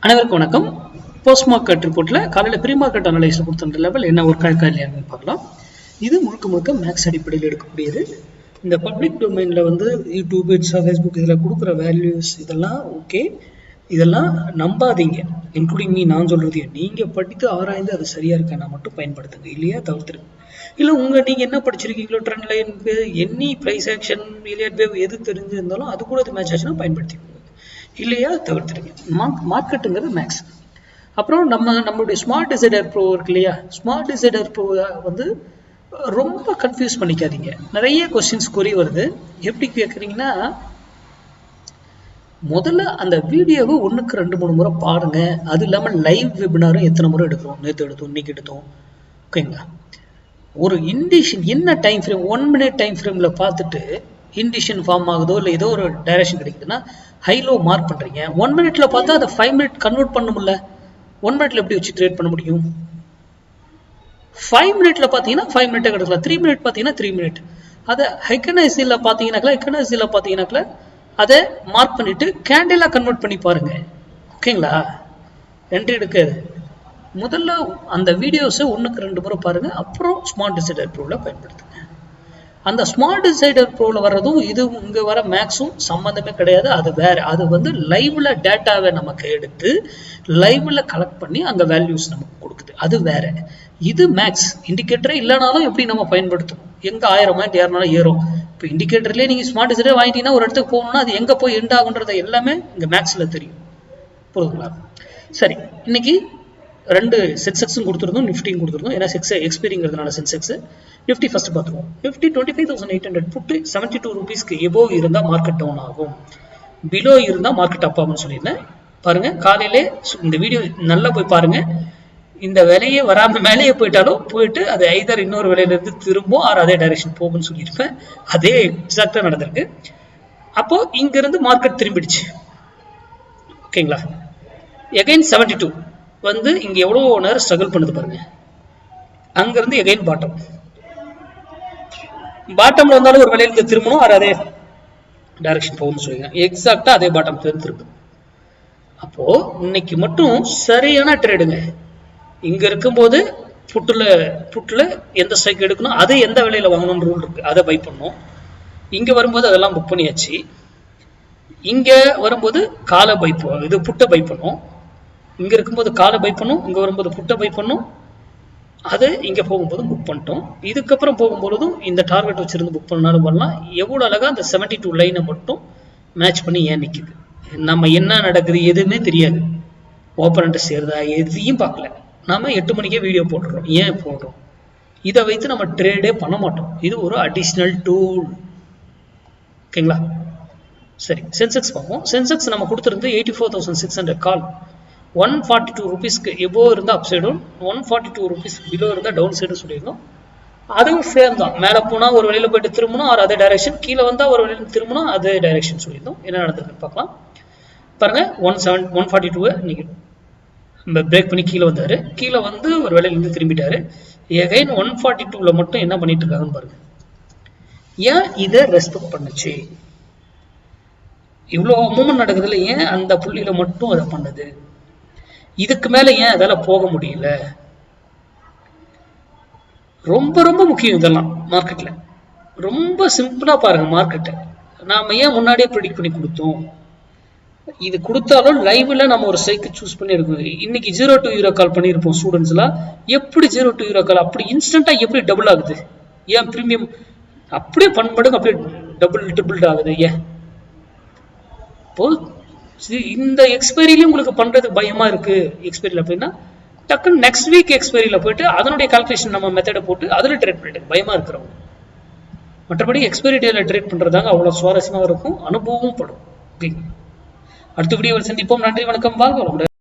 அனைவருக்கும் வணக்கம். Post market ரிப்போர்ட்ல காலையில் ப்ரீ மார்க்கெட் அனலைஸ்ல கொடுத்த லெவல் என்ன ஒர்க் ஆயிருக்கா இல்லையான்னு பார்க்கலாம். இது முழுக்க மேக்ஸ் அடிப்படையில் எடுக்கக்கூடியது. இந்த பப்ளிக் டொமைன்ல யூடியூப், இன்ஸ்டா, ஃபேஸ்புக் இதில் கொடுக்குற வேல்யூஸ் இதெல்லாம் ஓகே, இதெல்லாம் நம்பாதீங்க. இன்க்ளூடிங் மீ, நான் சொல்றது நீங்க படித்து ஆராய்ந்து அது சரியா இருக்கானா மட்டும் பயன்படுத்துங்க, இல்லையா தவிர்த்துருங்க. இல்லை நீங்க என்ன படிச்சிருக்கீங்களோ, trend line, any price action, Elliott wave எது தெரிஞ்சிருந்தாலும் அது கூட அது மேட்ச் ஆச்சுன்னா பயன்படுத்திக்கோங்க, இல்லையா தவிர்த்துருங்க. மார்க்கெட்டுங்கிறது மேக்ஸ். அப்புறம் நம்மளுடைய ஸ்மார்ட் டிசைடர் ப்ரோ இருக்கு இல்லையா, ஸ்மார்ட் டிசைடர் ப்ரோ ரொம்ப கன்ஃபியூஸ் பண்ணிக்காதீங்க. நிறைய கொஸ்டின்ஸ் குறி வருது. எப்படி கேட்குறீங்கன்னா, முதல்ல அந்த வீடியோவை 1க்கு 2-3 முறை பாருங்க. அது இல்லாமல் லைவ் வெபினாரும் எத்தனை முறை எடுக்கிறோம், நேற்று எடுத்தோம், இன்னைக்கு எடுத்தோம், ஓகேங்களா. ஒரு இண்டிஷன் என்ன டைம் ஃப்ரேம், 1 மினிட் டைம் ஃப்ரேம்ல பார்த்துட்டு இண்டிஷன் ஃபார்ம் ஆகுதோ இல்லை ஏதோ ஒரு டைரக்ஷன் கிடைக்குதுன்னா ஹைலோ மார்க் பண்றீங்க. 1 மினிட்ல பார்த்தா அதை 5 மினிட் கன்வெர்ட் பண்ண முடியல. 1 மினிட்ல எப்படி வச்சு ட்ரேட் பண்ண முடியும்? 5 மினிட்ல பார்த்தீங்கன்னா 5 மினிட் கிடைக்கலாம், 3 மினிட் பார்த்தீங்கன்னா 3 மினிட். அதை ஹெக்கனைசில பார்த்தீங்கன்னாக்கா அதை மார்க் பண்ணிட்டு கேண்டிலா கன்வெர்ட் பண்ணி பாருங்க, ஓகேங்களா. என்ட்ரி எடுக்காது. முதல்ல அந்த வீடியோஸை 1க்கு 2 முறை பாருங்க, அப்புறம் ஸ்மார்ட் டிசைடர் ப்ரோவில் பயன்படுத்துங்க. அந்த ஸ்மார்ட் டிசைடர் ப்ரோவில் வர்றதும் இது இங்கே வர மேக்ஸும் சம்மந்தமே கிடையாது. அது வேற. அது லைவ்ல டேட்டாவை நமக்கு எடுத்து லைவ்ல கலெக்ட் பண்ணி அங்கே வேல்யூஸ் நமக்கு கொடுக்குது, அது வேற. இது மேக்ஸ். இண்டிகேட்டரே இல்லைனாலும் எப்படி நம்ம பயன்படுத்தணும், எங்க 1000 பாயிண்ட் ஏறினாலும் ஏறும். இப்போ இண்டிகேட்டர்லேயே நீங்கள் ஸ்மார்ட் டிசைடர் வாங்கிட்டீங்கன்னா ஒரு இடத்துக்கு போகணும்னா அது எங்கே போய் எண்ட் ஆகுன்றது எல்லாமே இங்கே மேக்ஸில் தெரியும், புரியுதுங்களா. சரி, இன்னைக்கு 2 சென்செக்ஸும் கொடுத்துருந்தோம், நிஃப்டியும் கொடுத்துருந்தோம். ஏன்னா எக்ஸ்பீரிங்கிறதுனால சென்செக்ஸ். நிஃப்டி ஃபர்ஸ்ட் பார்த்துருவோம். நிஃப்டி 25,800 புட்டு 72 ரூபீஸ்க்கு எபோவ் இருந்தால் மார்க்கெட் டவுன் ஆகும், பிலோ இருந்தால் மார்க்கெட் அப் ஆகும்னு சொல்லியிருந்தேன். பாருங்க, காலையிலே இந்த வீடியோ நல்லா போய் பாருங்க. இந்த விலையே வராம மேலேயே போயிட்டு அது ஐதர் இன்னொரு விலையில இருந்து திரும்பவும் அதே டைரக்ஷன் போகும்னு சொல்லியிருப்பேன். அதே எக்ஸாக்டா நடந்திருக்கு. அப்போ இங்க இருந்து மார்க்கெட் திரும்பிடுச்சு, ஓகேங்களா. எகைன் 72 இங்க எவ்வளவு நேரம் ஸ்ட்ரகிள் பண்ணுது பாருங்க. அங்க இருந்து எகைன் பாட்டம்ல வந்தாலும் ஒரு விலையில இருந்து திரும்பணும், அதே டைரக்ஷன் போகும்னு சொல்லுங்க. எக்ஸாக்டா அதே பாட்டம் திரும்ப. அப்போ இன்னைக்கு மட்டும் சரியான ட்ரேடுங்க. இங்க இருக்கும்போது புட்டுல எந்த ஸ்ட்ரைக் எடுக்கணும், அது எந்த விலையில வாங்கணும் ரூல் இருக்கு, அதை பை பண்ணணும். இங்க வரும்போது அதெல்லாம் புக் பண்ணியாச்சு. இங்க வரும்போது காலை பை இது புட்டை பை பண்ணும். இங்க இருக்கும்போது காலை பை பண்ணும், இங்க வரும்போது புட்டை பை பண்ணும். அது இங்க போகும்போது புக் பண்ணிட்டோம். இதுக்கப்புறம் போகும்போதும் இந்த டார்கெட் வச்சிருந்து புக் பண்ணாலும் பண்ணலாம். எவ்வளவு அழகா அந்த 72 லைனை மட்டும் மேட்ச் பண்ணி ஏன் நிக்குது. நம்ம என்ன நடக்குது எதுவுமே தெரியாது. ஓப்பனண்ட் சேருதா எதையும் பார்க்கல. நாம 8 மணிக்கே வீடியோ போட்டுறோம். ஏன் போடுறோம்? இதை வைத்து நம்ம ட்ரேடே பண்ண மாட்டோம். இது ஒரு அடிஷனல் டூல், ஓகேங்களா. சரி, சென்செக்ஸ் பார்ப்போம். சென்செக்ஸ் நம்ம கொடுத்துருந்து 84,600 கால். 142 ரூபீஸ்க்கு எபோ இருந்தால் அப் சைடும், 142 ரூபீஸ் பிலோ இருந்தால் டவுன் சைடும் சொல்லியிருந்தோம். அதுவும் சேம் தான். மேலே போனால் ஒரு வழியில் போயிட்டு திரும்பணும், அதே டைரக்ஷன். கீழே வந்தால் ஒரு வழியில் திரும்பணும், அதே டைரக்ஷன் சொல்லியிருந்தோம். என்ன நடந்திருக்குன்னு பார்க்கலாம். பாருங்க, 142 இன்னைக்கு பிரேக் பண்ணி கீழே வந்தாரு. கீழே ஒரு வேலையிலிருந்து திரும்பிட்டாரு. எகைன் 142ல மட்டும் என்ன பண்ணிட்டு இருக்காங்கன்னு பாருங்க. ஏன் இதை ரெஸ்பெக்ட் பண்ணுச்சு? இவ்வளவு மூமெண்ட் நடக்குதுல, ஏன் அந்த புள்ளியில மட்டும் அதை பண்ணுது? இதுக்கு மேல ஏன் அதால போக முடியல? ரொம்ப முக்கியம் இதெல்லாம் மார்க்கெட்ல. ரொம்ப சிம்பிளா பாருங்க மார்க்கெட்டை. நாம ஏன் முன்னாடியே ப்ரெடிக்ட் பண்ணி கொடுத்தோம்? இது கொடுத்தாலும் லைவ்ல நம்ம ஒரு ஸ்ட்ரைக் சூஸ் பண்ணி இருக்கோம். இன்னைக்கு 0 to euro கால் பண்ணியிருப்போம் ஸ்டூடெண்ட்ஸ்லாம். எப்படி 0 to euro கால் அப்படி இன்ஸ்டன்டா எப்படி டபுள் ஆகுது? ஏன் பிரீமியம் அப்படியே பண்படுங்க, அப்படியே ட்ரிபிள் ஆகுது? ஏன் இப்போ இந்த எக்ஸ்பைரியில உங்களுக்கு பண்றது பயமா இருக்கு எக்ஸ்பைரியில அப்படின்னா, டக்குன்னு நெக்ஸ்ட் வீக் எக்ஸ்பைரியில போயிட்டு அதனுடைய கால்குலேஷன் நம்ம மெத்தடை போட்டு அதுல ட்ரேட் பண்ணிட்டு பயமா இருக்கிறவங்க. மற்றபடி எக்ஸ்பைரி டேல ட்ரேட் பண்றதாங்க அவ்வளவு சுவாரஸ்யமா இருக்கும், அனுபவமும் படும். அடுத்த வீடியோவில் சந்திப்போம். நன்றி, வணக்கம், வாழ்க வளமுடன்.